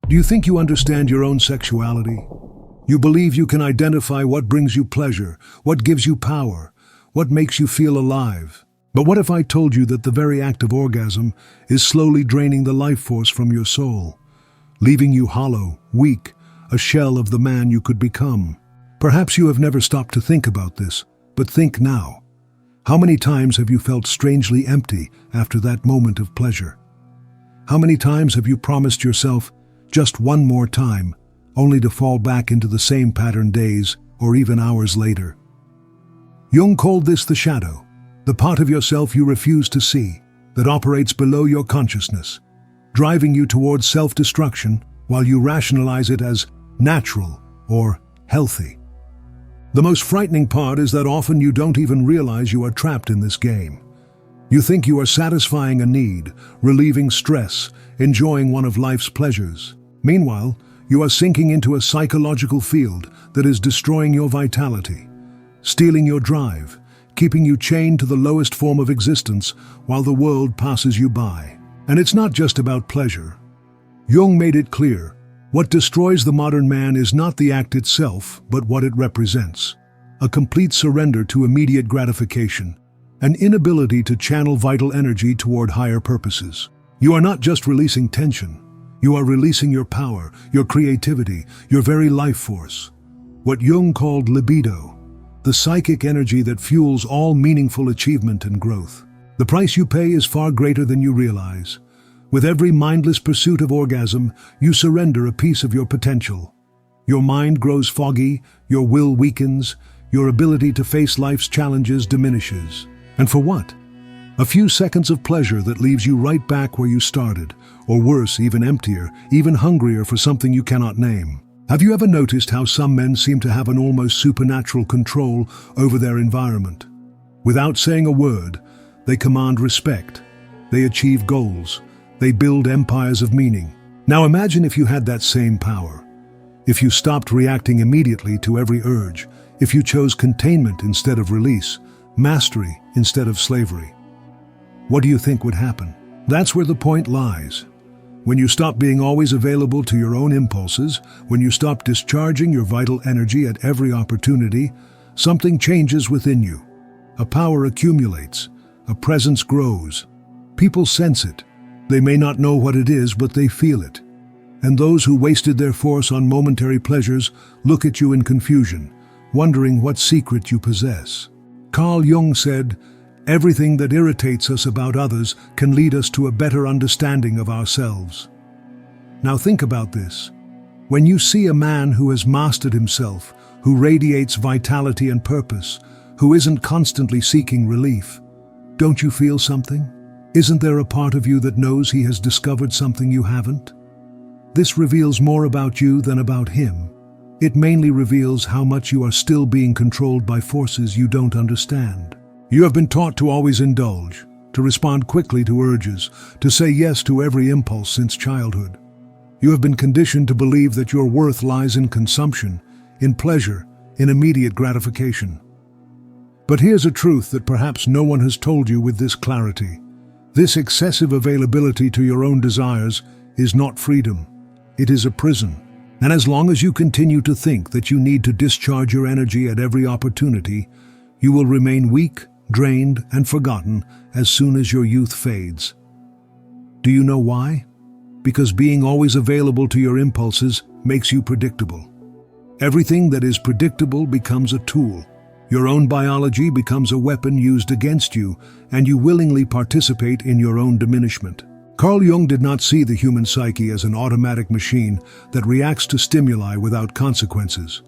Do you think you understand your own sexuality? You believe you can identify what brings you pleasure, what gives you power, what makes you feel alive. But what if I told you that the very act of orgasm is slowly draining the life force from your soul, leaving you hollow, weak, a shell of the man you could become? Perhaps you have never stopped to think about this, but think now. How many times have you felt strangely empty after that moment of pleasure? How many times have you promised yourself just one more time, only to fall back into the same pattern days or even hours later? Jung called this the shadow, the part of yourself you refuse to see, that operates below your consciousness, driving you towards self-destruction while you rationalize it as natural or healthy. The most frightening part is that often you don't even realize you are trapped in this game. You think you are satisfying a need, relieving stress, enjoying one of life's pleasures. Meanwhile, you are sinking into a psychological field that is destroying your vitality, stealing your drive, keeping you chained to the lowest form of existence while the world passes you by. And it's not just about pleasure. Jung made it clear, what destroys the modern man is not the act itself, but what it represents. A complete surrender to immediate gratification, an inability to channel vital energy toward higher purposes. You are not just releasing tension, you are releasing your power, your creativity, your very life force. What Jung called libido, the psychic energy that fuels all meaningful achievement and growth. The price you pay is far greater than you realize. With every mindless pursuit of orgasm, you surrender a piece of your potential. Your mind grows foggy, your will weakens, your ability to face life's challenges diminishes. And for what? A few seconds of pleasure that leaves you right back where you started, or worse, even emptier, even hungrier for something you cannot name. Have you ever noticed how some men seem to have an almost supernatural control over their environment? Without saying a word, they command respect. They achieve goals. They build empires of meaning. Now imagine if you had that same power. If you stopped reacting immediately to every urge. If you chose containment instead of release. Mastery instead of slavery. What do you think would happen? That's where the point lies. When you stop being always available to your own impulses, when you stop discharging your vital energy at every opportunity, something changes within you. A power accumulates. A presence grows. People sense it. They may not know what it is, but they feel it. And those who wasted their force on momentary pleasures look at you in confusion, wondering what secret you possess. Carl Jung said, "Everything that irritates us about others can lead us to a better understanding of ourselves." Now think about this. When you see a man who has mastered himself, who radiates vitality and purpose, who isn't constantly seeking relief, don't you feel something? Isn't there a part of you that knows he has discovered something you haven't? This reveals more about you than about him. It mainly reveals how much you are still being controlled by forces you don't understand. You have been taught to always indulge, to respond quickly to urges, to say yes to every impulse since childhood. You have been conditioned to believe that your worth lies in consumption, in pleasure, in immediate gratification. But here's a truth that perhaps no one has told you with this clarity. This excessive availability to your own desires is not freedom. It is a prison. And as long as you continue to think that you need to discharge your energy at every opportunity, you will remain weak, drained, and forgotten as soon as your youth fades. Do you know why? Because being always available to your impulses makes you predictable. Everything that is predictable becomes a tool. Your own biology becomes a weapon used against you, and you willingly participate in your own diminishment. Carl Jung did not see the human psyche as an automatic machine that reacts to stimuli without consequences.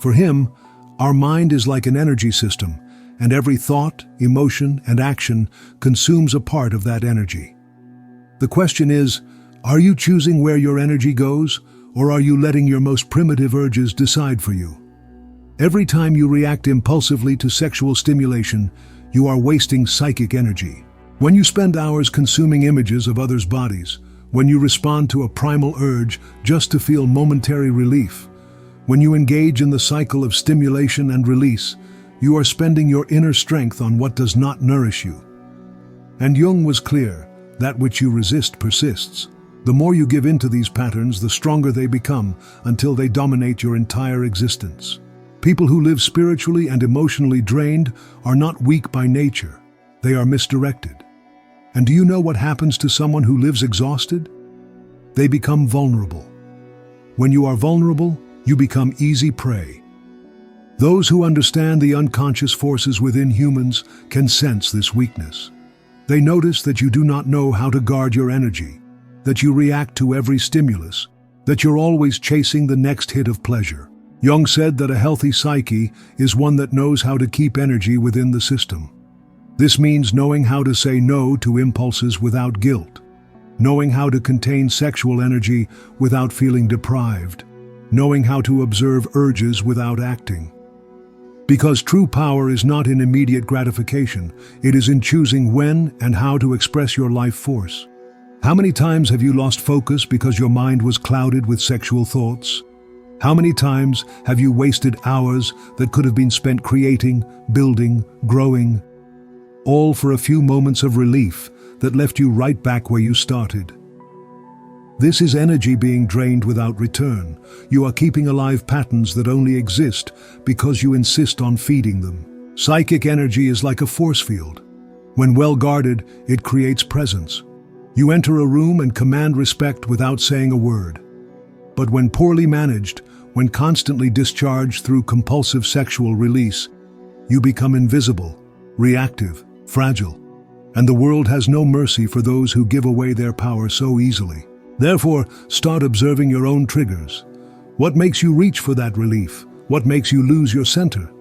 For him, our mind is like an energy system, and every thought, emotion, and action consumes a part of that energy. The question is, are you choosing where your energy goes, or are you letting your most primitive urges decide for you? Every time you react impulsively to sexual stimulation, you are wasting psychic energy. When you spend hours consuming images of others' bodies, when you respond to a primal urge just to feel momentary relief, when you engage in the cycle of stimulation and release, you are spending your inner strength on what does not nourish you. And Jung was clear, that which you resist persists. The more you give in to these patterns, the stronger they become until they dominate your entire existence. People who live spiritually and emotionally drained are not weak by nature. They are misdirected. And do you know what happens to someone who lives exhausted? They become vulnerable. When you are vulnerable, you become easy prey. Those who understand the unconscious forces within humans can sense this weakness. They notice that you do not know how to guard your energy, that you react to every stimulus, that you're always chasing the next hit of pleasure. Jung said that a healthy psyche is one that knows how to keep energy within the system. This means knowing how to say no to impulses without guilt, knowing how to contain sexual energy without feeling deprived, knowing how to observe urges without acting. Because true power is not in immediate gratification, it is in choosing when and how to express your life force. How many times have you lost focus because your mind was clouded with sexual thoughts? How many times have you wasted hours that could have been spent creating, building, growing, all for a few moments of relief that left you right back where you started? This is energy being drained without return. You are keeping alive patterns that only exist because you insist on feeding them. Psychic energy is like a force field. When well guarded, it creates presence. You enter a room and command respect without saying a word. But when poorly managed, when constantly discharged through compulsive sexual release, you become invisible, reactive, fragile. And the world has no mercy for those who give away their power so easily. Therefore, start observing your own triggers. What makes you reach for that relief? What makes you lose your center?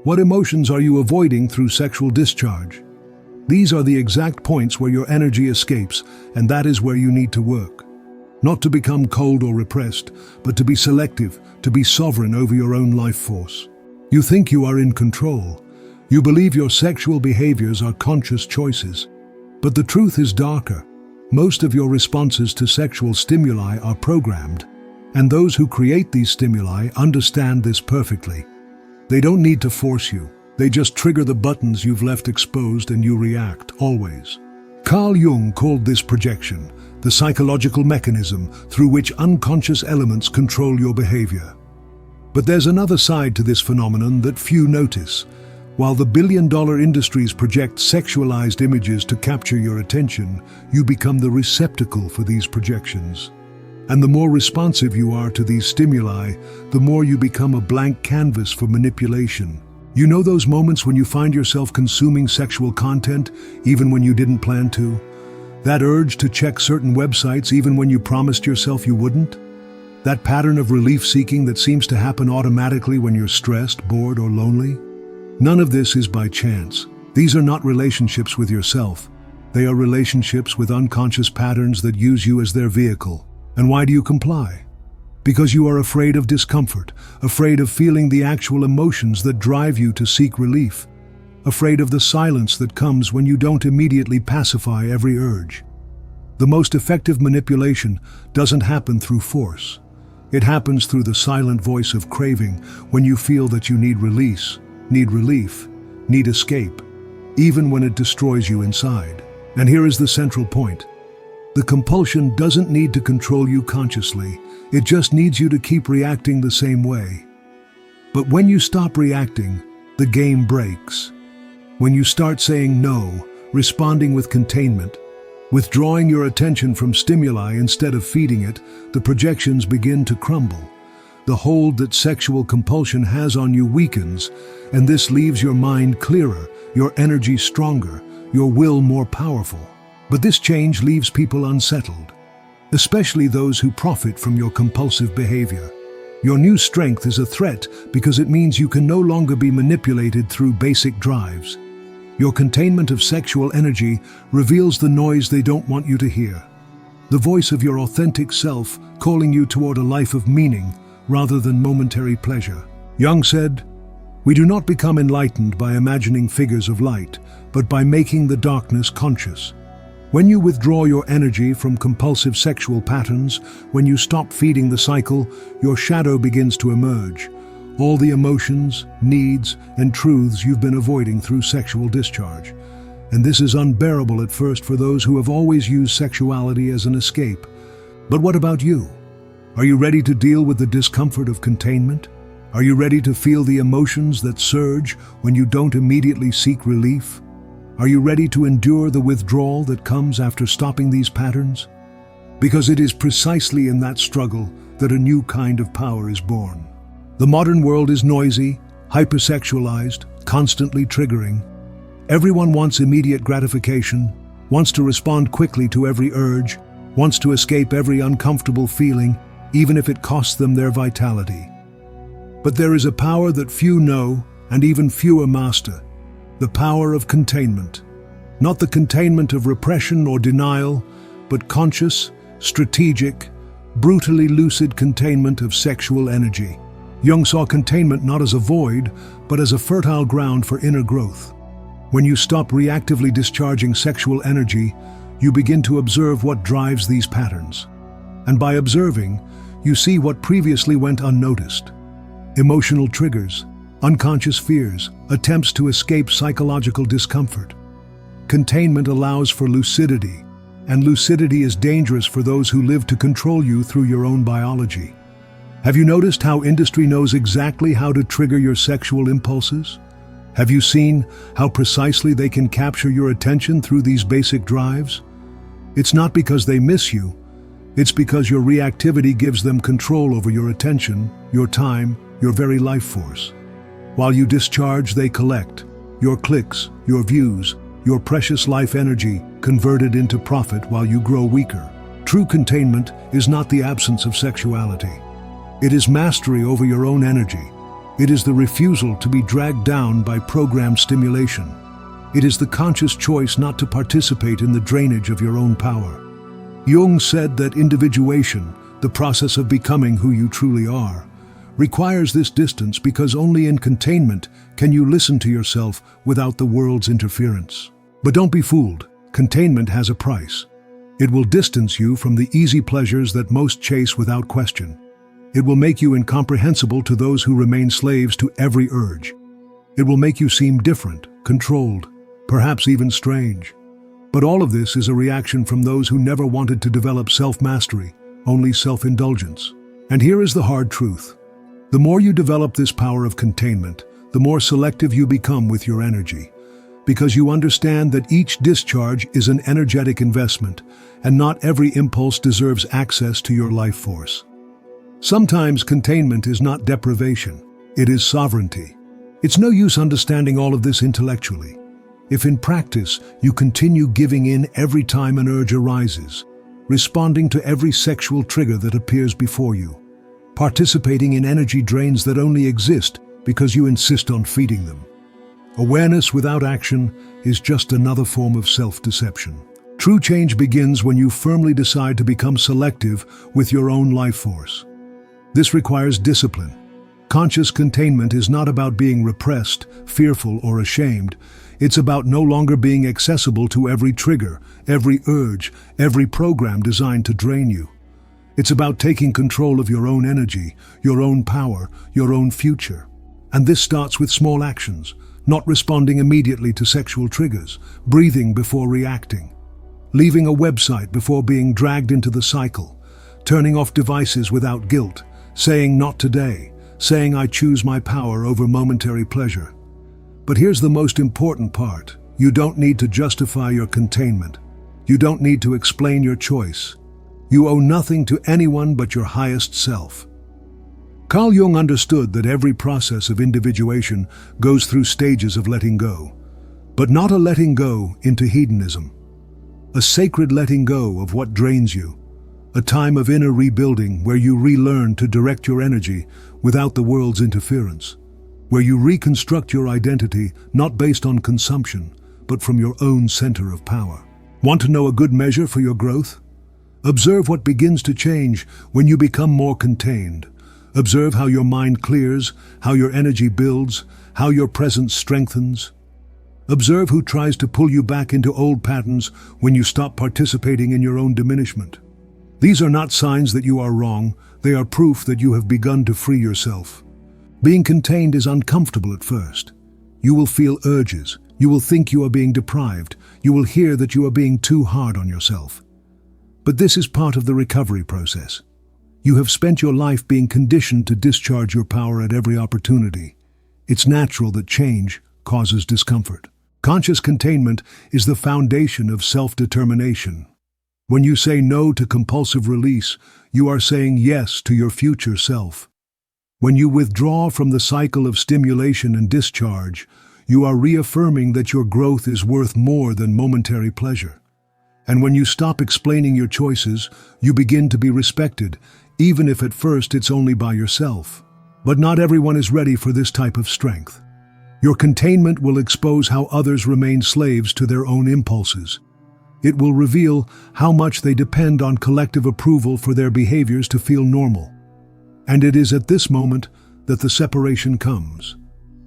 What emotions are you avoiding through sexual discharge? These are the exact points where your energy escapes, and that is where you need to work. Not to become cold or repressed, but to be selective, to be sovereign over your own life force. You think you are in control. You believe your sexual behaviors are conscious choices. But the truth is darker. Most of your responses to sexual stimuli are programmed, and those who create these stimuli understand this perfectly. They don't need to force you. They just trigger the buttons you've left exposed and you react, always. Carl Jung called this projection, the psychological mechanism through which unconscious elements control your behavior. But there's another side to this phenomenon that few notice. While the billion-dollar industries project sexualized images to capture your attention, you become the receptacle for these projections. And the more responsive you are to these stimuli, the more you become a blank canvas for manipulation. You know those moments when you find yourself consuming sexual content, even when you didn't plan to? That urge to check certain websites even when you promised yourself you wouldn't? That pattern of relief-seeking that seems to happen automatically when you're stressed, bored, or lonely? None of this is by chance. These are not relationships with yourself. They are relationships with unconscious patterns that use you as their vehicle. And why do you comply? Because you are afraid of discomfort, afraid of feeling the actual emotions that drive you to seek relief, afraid of the silence that comes when you don't immediately pacify every urge. The most effective manipulation doesn't happen through force. It happens through the silent voice of craving when you feel that you need release, need relief, need escape, even when it destroys you inside. And here is the central point. The compulsion doesn't need to control you consciously. It just needs you to keep reacting the same way. But when you stop reacting, the game breaks. When you start saying no, responding with containment, withdrawing your attention from stimuli instead of feeding it, the projections begin to crumble. The hold that sexual compulsion has on you weakens, and this leaves your mind clearer, your energy stronger, your will more powerful. But this change leaves people unsettled, especially those who profit from your compulsive behavior. Your new strength is a threat because it means you can no longer be manipulated through basic drives. Your containment of sexual energy reveals the noise they don't want you to hear. The voice of your authentic self calling you toward a life of meaning rather than momentary pleasure. Jung said, "We do not become enlightened by imagining figures of light, but by making the darkness conscious." When you withdraw your energy from compulsive sexual patterns, when you stop feeding the cycle, your shadow begins to emerge. All the emotions, needs, and truths you've been avoiding through sexual discharge. And this is unbearable at first for those who have always used sexuality as an escape. But what about you? Are you ready to deal with the discomfort of containment? Are you ready to feel the emotions that surge when you don't immediately seek relief? Are you ready to endure the withdrawal that comes after stopping these patterns? Because it is precisely in that struggle that a new kind of power is born. The modern world is noisy, hypersexualized, constantly triggering. Everyone wants immediate gratification, wants to respond quickly to every urge, wants to escape every uncomfortable feeling, even if it costs them their vitality. But there is a power that few know and even fewer master, the power of containment. Not the containment of repression or denial, but conscious, strategic, brutally lucid containment of sexual energy. Jung saw containment not as a void, but as a fertile ground for inner growth. When you stop reactively discharging sexual energy, you begin to observe what drives these patterns. And by observing, you see what previously went unnoticed. Emotional triggers, unconscious fears, attempts to escape psychological discomfort. Containment allows for lucidity, and lucidity is dangerous for those who live to control you through your own biology. Have you noticed how industry knows exactly how to trigger your sexual impulses? Have you seen how precisely they can capture your attention through these basic drives? It's not because they miss you, it's because your reactivity gives them control over your attention, your time, your very life force. While you discharge, they collect. Your clicks, your views, your precious life energy converted into profit while you grow weaker. True containment is not the absence of sexuality. It is mastery over your own energy. It is the refusal to be dragged down by programmed stimulation. It is the conscious choice not to participate in the drainage of your own power. Jung said that individuation, the process of becoming who you truly are, requires this distance because only in containment can you listen to yourself without the world's interference. But don't be fooled. Containment has a price. It will distance you from the easy pleasures that most chase without question. It will make you incomprehensible to those who remain slaves to every urge. It will make you seem different, controlled, perhaps even strange. But all of this is a reaction from those who never wanted to develop self-mastery, only self-indulgence. And here is the hard truth. The more you develop this power of containment, the more selective you become with your energy, because you understand that each discharge is an energetic investment, and not every impulse deserves access to your life force. Sometimes containment is not deprivation, it is sovereignty. It's no use understanding all of this intellectually. If in practice you continue giving in every time an urge arises, responding to every sexual trigger that appears before you, participating in energy drains that only exist because you insist on feeding them. Awareness without action is just another form of self-deception. True change begins when you firmly decide to become selective with your own life force. This requires discipline. Conscious containment is not about being repressed, fearful, or ashamed. It's about no longer being accessible to every trigger, every urge, every program designed to drain you. It's about taking control of your own energy, your own power, your own future. And this starts with small actions, not responding immediately to sexual triggers, breathing before reacting, leaving a website before being dragged into the cycle, turning off devices without guilt, saying not today, saying I choose my power over momentary pleasure. But here's the most important part. You don't need to justify your containment. You don't need to explain your choice. You owe nothing to anyone but your highest self. Carl Jung understood that every process of individuation goes through stages of letting go, but not a letting go into hedonism. A sacred letting go of what drains you, a time of inner rebuilding where you relearn to direct your energy without the world's interference, where you reconstruct your identity not based on consumption, but from your own center of power. Want to know a good measure for your growth? Observe what begins to change when you become more contained. Observe how your mind clears, how your energy builds, how your presence strengthens. Observe who tries to pull you back into old patterns when you stop participating in your own diminishment. These are not signs that you are wrong, they are proof that you have begun to free yourself. Being contained is uncomfortable at first. You will feel urges, you will think you are being deprived, you will hear that you are being too hard on yourself. But this is part of the recovery process. You have spent your life being conditioned to discharge your power at every opportunity. It's natural that change causes discomfort. Conscious containment is the foundation of self-determination. When you say no to compulsive release, you are saying yes to your future self. When you withdraw from the cycle of stimulation and discharge, you are reaffirming that your growth is worth more than momentary pleasure. And when you stop explaining your choices, you begin to be respected, even if at first it's only by yourself. But not everyone is ready for this type of strength. Your containment will expose how others remain slaves to their own impulses. It will reveal how much they depend on collective approval for their behaviors to feel normal. And it is at this moment that the separation comes.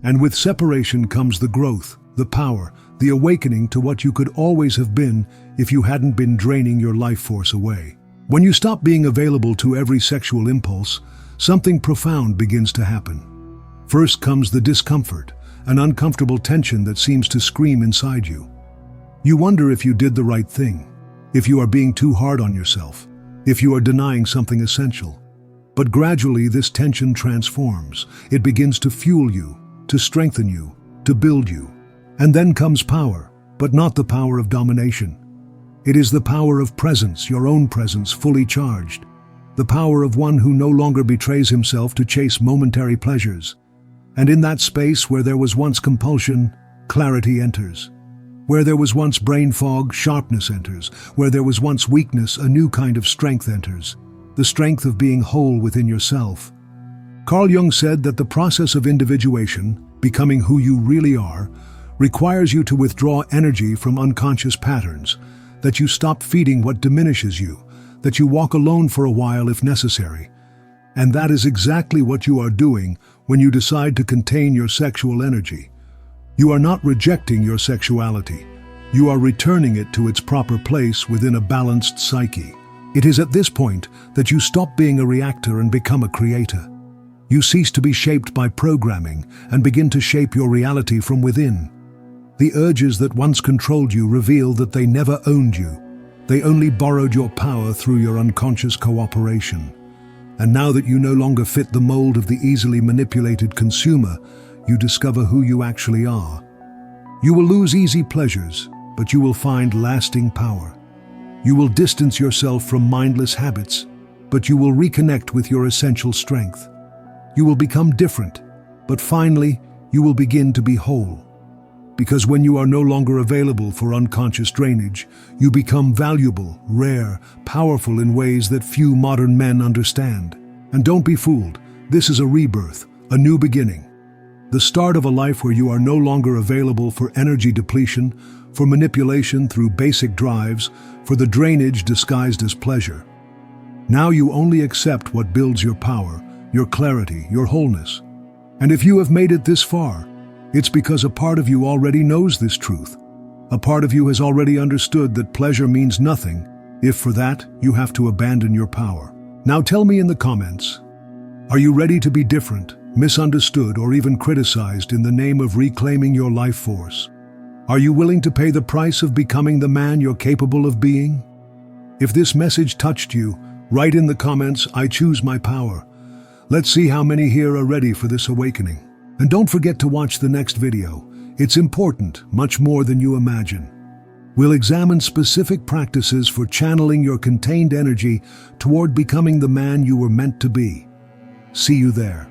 And with separation comes the growth, the power, the awakening to what you could always have been if you hadn't been draining your life force away. When you stop being available to every sexual impulse, something profound begins to happen. First comes the discomfort, an uncomfortable tension that seems to scream inside you. You wonder if you did the right thing, if you are being too hard on yourself, if you are denying something essential. But gradually this tension transforms. It begins to fuel you, to strengthen you, to build you. And then comes power, but not the power of domination. It is the power of presence, your own presence fully charged. The power of one who no longer betrays himself to chase momentary pleasures. And in that space where there was once compulsion, clarity enters. Where there was once brain fog, sharpness enters. Where there was once weakness, a new kind of strength enters. The strength of being whole within yourself. Carl Jung said that the process of individuation, becoming who you really are, requires you to withdraw energy from unconscious patterns, that you stop feeding what diminishes you, that you walk alone for a while if necessary. And that is exactly what you are doing when you decide to contain your sexual energy. You are not rejecting your sexuality. You are returning it to its proper place within a balanced psyche. It is at this point that you stop being a reactor and become a creator. You cease to be shaped by programming and begin to shape your reality from within. The urges that once controlled you reveal that they never owned you. They only borrowed your power through your unconscious cooperation. And now that you no longer fit the mold of the easily manipulated consumer, you discover who you actually are. You will lose easy pleasures, but you will find lasting power. You will distance yourself from mindless habits, but you will reconnect with your essential strength. You will become different, but finally, you will begin to be whole. Because when you are no longer available for unconscious drainage, you become valuable, rare, powerful in ways that few modern men understand. And don't be fooled, this is a rebirth, a new beginning. The start of a life where you are no longer available for energy depletion, for manipulation through basic drives, for the drainage disguised as pleasure. Now you only accept what builds your power, your clarity, your wholeness. And if you have made it this far, it's because a part of you already knows this truth. A part of you has already understood that pleasure means nothing if for that you have to abandon your power. Now tell me in the comments, are you ready to be different, misunderstood, or even criticized in the name of reclaiming your life force? Are you willing to pay the price of becoming the man you're capable of being? If this message touched you, write in the comments, I choose my power. Let's see how many here are ready for this awakening. And don't forget to watch the next video. It's important, much more than you imagine. We'll examine specific practices for channeling your contained energy toward becoming the man you were meant to be. See you there.